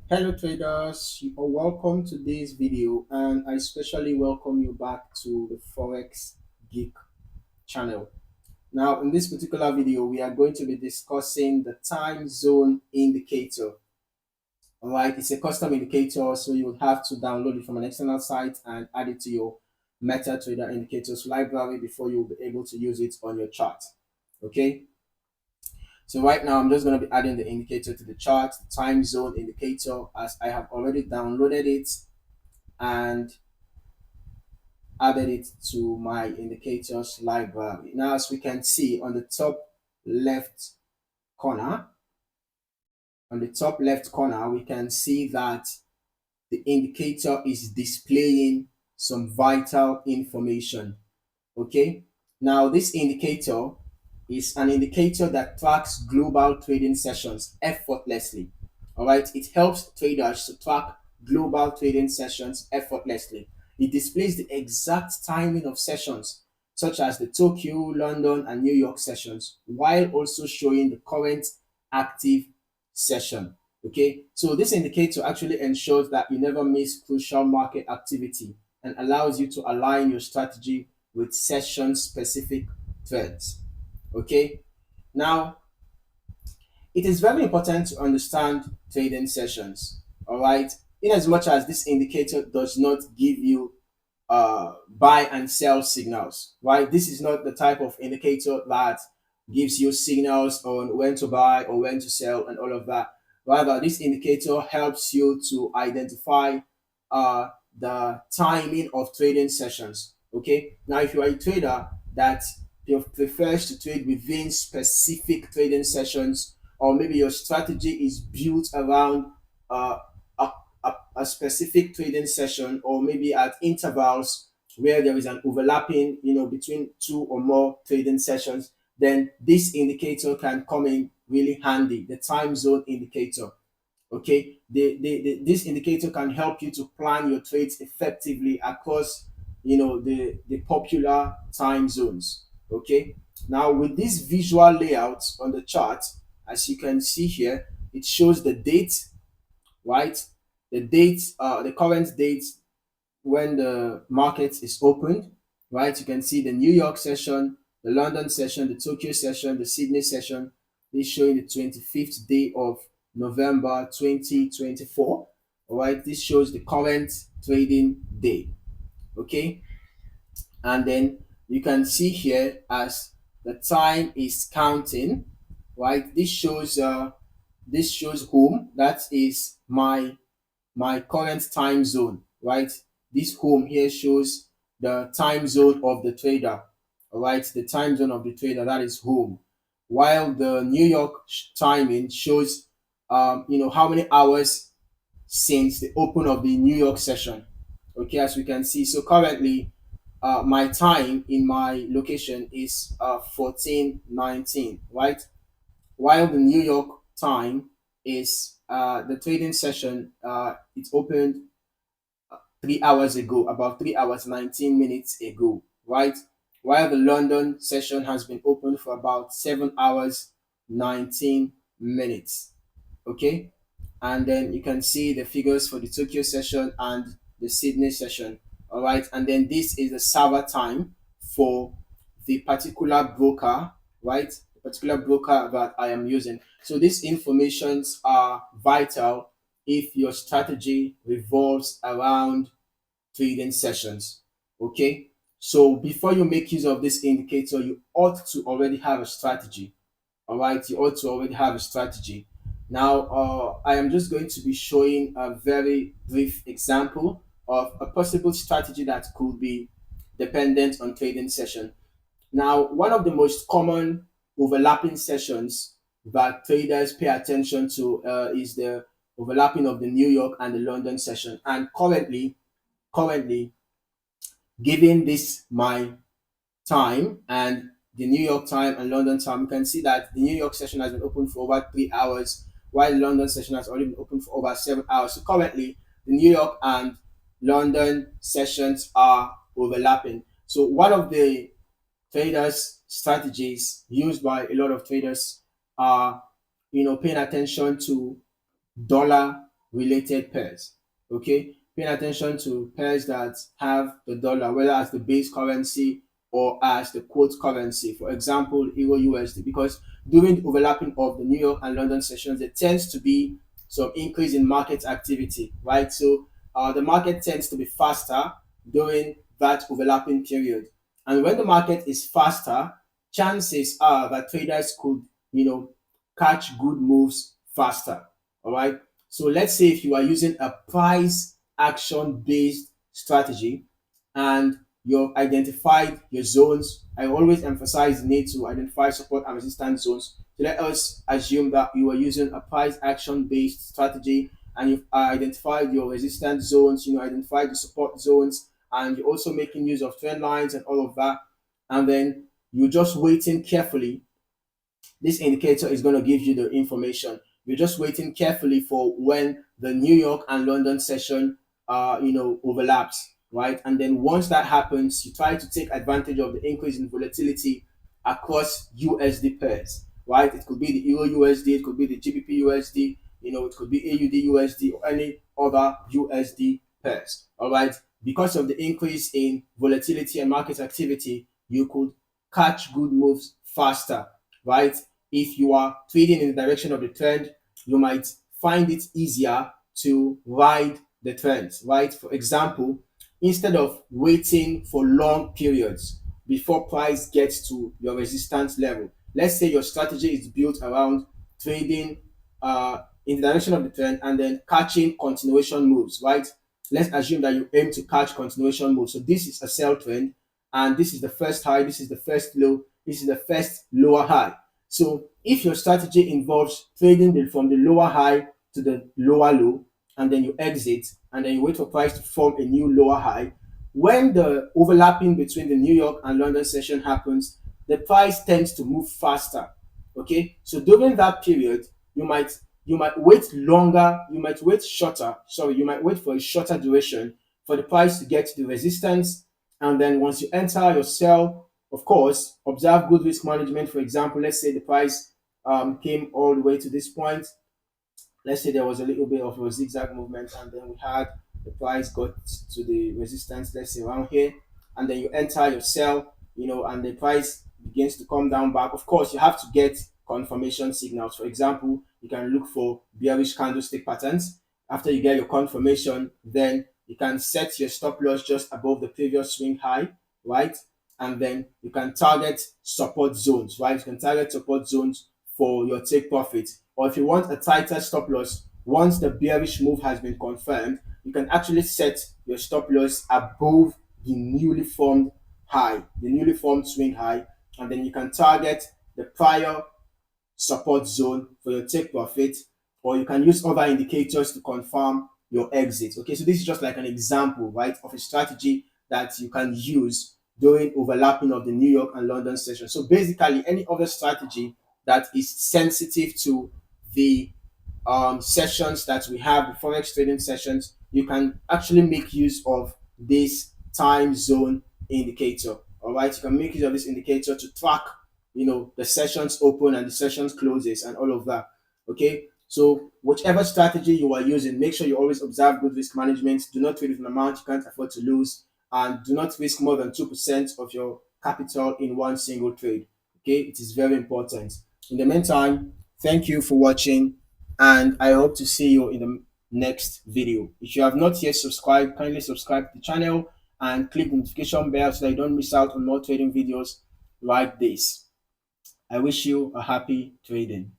Hello traders, you are welcome to this video and I especially welcome you back to the Forex Geek channel. Now in this particular video we are going to be discussing the time zone indicator. Alright, it's a custom indicator, so you will have to download it from an external site and add it to your MetaTrader indicators library before you'll be able to use it on your chart. Okay, so right now I'm just going to be adding the indicator to the chart, the time zone indicator, as I have already downloaded it and added it to my indicators library. Now, as we can see on the top left corner, we can see that the indicator is displaying some vital information. Okay, now this indicator is an indicator that tracks global trading sessions effortlessly. All right, it helps traders to track global trading sessions effortlessly. It displays the exact timing of sessions, such as the Tokyo, London, and New York sessions, while also showing the current active session. Okay, so this indicator actually ensures that you never miss crucial market activity and allows you to align your strategy with session specific threads. Okay, now it is very important to understand trading sessions. All right, in as much as this indicator does not give you buy and sell signals, right? This is not the type of indicator that gives you signals on when to buy or when to sell and all of that. Rather, this indicator helps you to identify uh, the timing of trading sessions. Okay, now if you are a trader that prefers to trade within specific trading sessions, or maybe your strategy is built around uh, a, a specific trading session, or maybe at intervals where there is an overlapping, between two or more trading sessions, then this indicator can come in really handy, the time zone indicator. Okay, this indicator can help you to plan your trades effectively across the popular time zones. Okay, now with this visual layout on the chart, as you can see here, it shows the date, right? The date, the current date when the market is opened, right? You can see the New York session, the London session, the Tokyo session, the Sydney session. This showing the 25th day of November 2024. All right, this shows the current trading day. Okay, and then you can see here as the time is counting, right? This shows home. That is my current time zone, right? This home here shows the time zone of the trader, all right? The time zone of the trader, that is home. While the New York timing shows, how many hours since the open of the New York session. Okay, as we can see. So currently, my time in my location is 14:19, right? While the New York time is the trading session, it opened 3 hours ago, about 3 hours 19 minutes ago, right? While the London session has been open for about 7 hours 19 minutes. Okay, and then you can see the figures for the Tokyo session and the Sydney session. All right, and then this is the server time for the particular broker, right? The particular broker that I am using. So these informations are vital if your strategy revolves around trading sessions. Okay, so before you make use of this indicator, you ought to already have a strategy. All right, you ought to already have a strategy. Now, I am just going to be showing a very brief example of a possible strategy that could be dependent on trading session. Now, one of the most common overlapping sessions that traders pay attention to is the overlapping of the New York and the London session. And currently, given this my time and the New York time and London time, you can see that the New York session has been open for over 3 hours, while the London session has already been open for over 7 hours. So currently, the New York and London sessions are overlapping. So one of the traders' strategies used by a lot of traders are, paying attention to dollar related pairs. Okay, paying attention to pairs that have the dollar, whether as the base currency or as the quote currency. For example, Euro USD, because during the overlapping of the New York and London sessions, there tends to be some increase in market activity, right? So the market tends to be faster during that overlapping period. And when the market is faster, chances are that traders could, catch good moves faster. All right. So let's say if you are using a price action based strategy and you've identified your zones, I always emphasize the need to identify support and resistance zones. So let us assume that you are using a price action based strategy and you've identified your resistance zones, identified the support zones, and you're also making use of trend lines and all of that. And then you're just waiting carefully. This indicator is going to give you the information. You're just waiting carefully for when the New York and London session, overlaps, right? And then once that happens, you try to take advantage of the increase in volatility across USD pairs, right? It could be the Euro USD, it could be the GBP USD, it could be AUD USD or any other USD pairs, all right? Because of the increase in volatility and market activity, you could catch good moves faster, right? If you are trading in the direction of the trend, you might find it easier to ride the trends, right? For example, instead of waiting for long periods before price gets to your resistance level, let's say your strategy is built around trading in the direction of the trend and then catching continuation moves, right? Let's assume that you aim to catch continuation moves. So this is a sell trend, and this is the first high, this is the first low, this is the first lower high. So if your strategy involves trading from the lower high to the lower low, and then you exit, and then you wait for price to form a new lower high, when the overlapping between the New York and London session happens, the price tends to move faster. Okay, so during that period, you might wait longer, you might wait shorter. Sorry, you might wait for a shorter duration for the price to get to the resistance, and then once you enter your sell, of course, observe good risk management. For example, let's say the price came all the way to this point. Let's say there was a little bit of a zigzag movement, and then we had the price got to the resistance, let's say around here, and then you enter your sell, and the price begins to come down back. Of course, you have to get confirmation signals. For example, you can look for bearish candlestick patterns. After you get your confirmation, then you can set your stop loss just above the previous swing high, right? And then you can target support zones, right? You can target support zones for your take profit. Or if you want a tighter stop loss, once the bearish move has been confirmed, you can actually set your stop loss above the newly formed high, the newly formed swing high, and then you can target the prior support zone for your take profit, or you can use other indicators to confirm your exit. Okay, so this is just like an example, right, of a strategy that you can use during overlapping of the New York and London session. So basically, any other strategy that is sensitive to the sessions that we have, the forex trading sessions, you can actually make use of this time zone indicator. All right, you can make use of this indicator to track, the sessions open and the sessions closes and all of that. Okay, so whichever strategy you are using, make sure you always observe good risk management. Do not trade with an amount you can't afford to lose, and do not risk more than 2% of your capital in one single trade. Okay, it is very important. In the meantime, thank you for watching, and I hope to see you in the next video. If you have not yet subscribed, kindly subscribe to the channel and click the notification bell so that you don't miss out on more trading videos like this. I wish you a happy trading.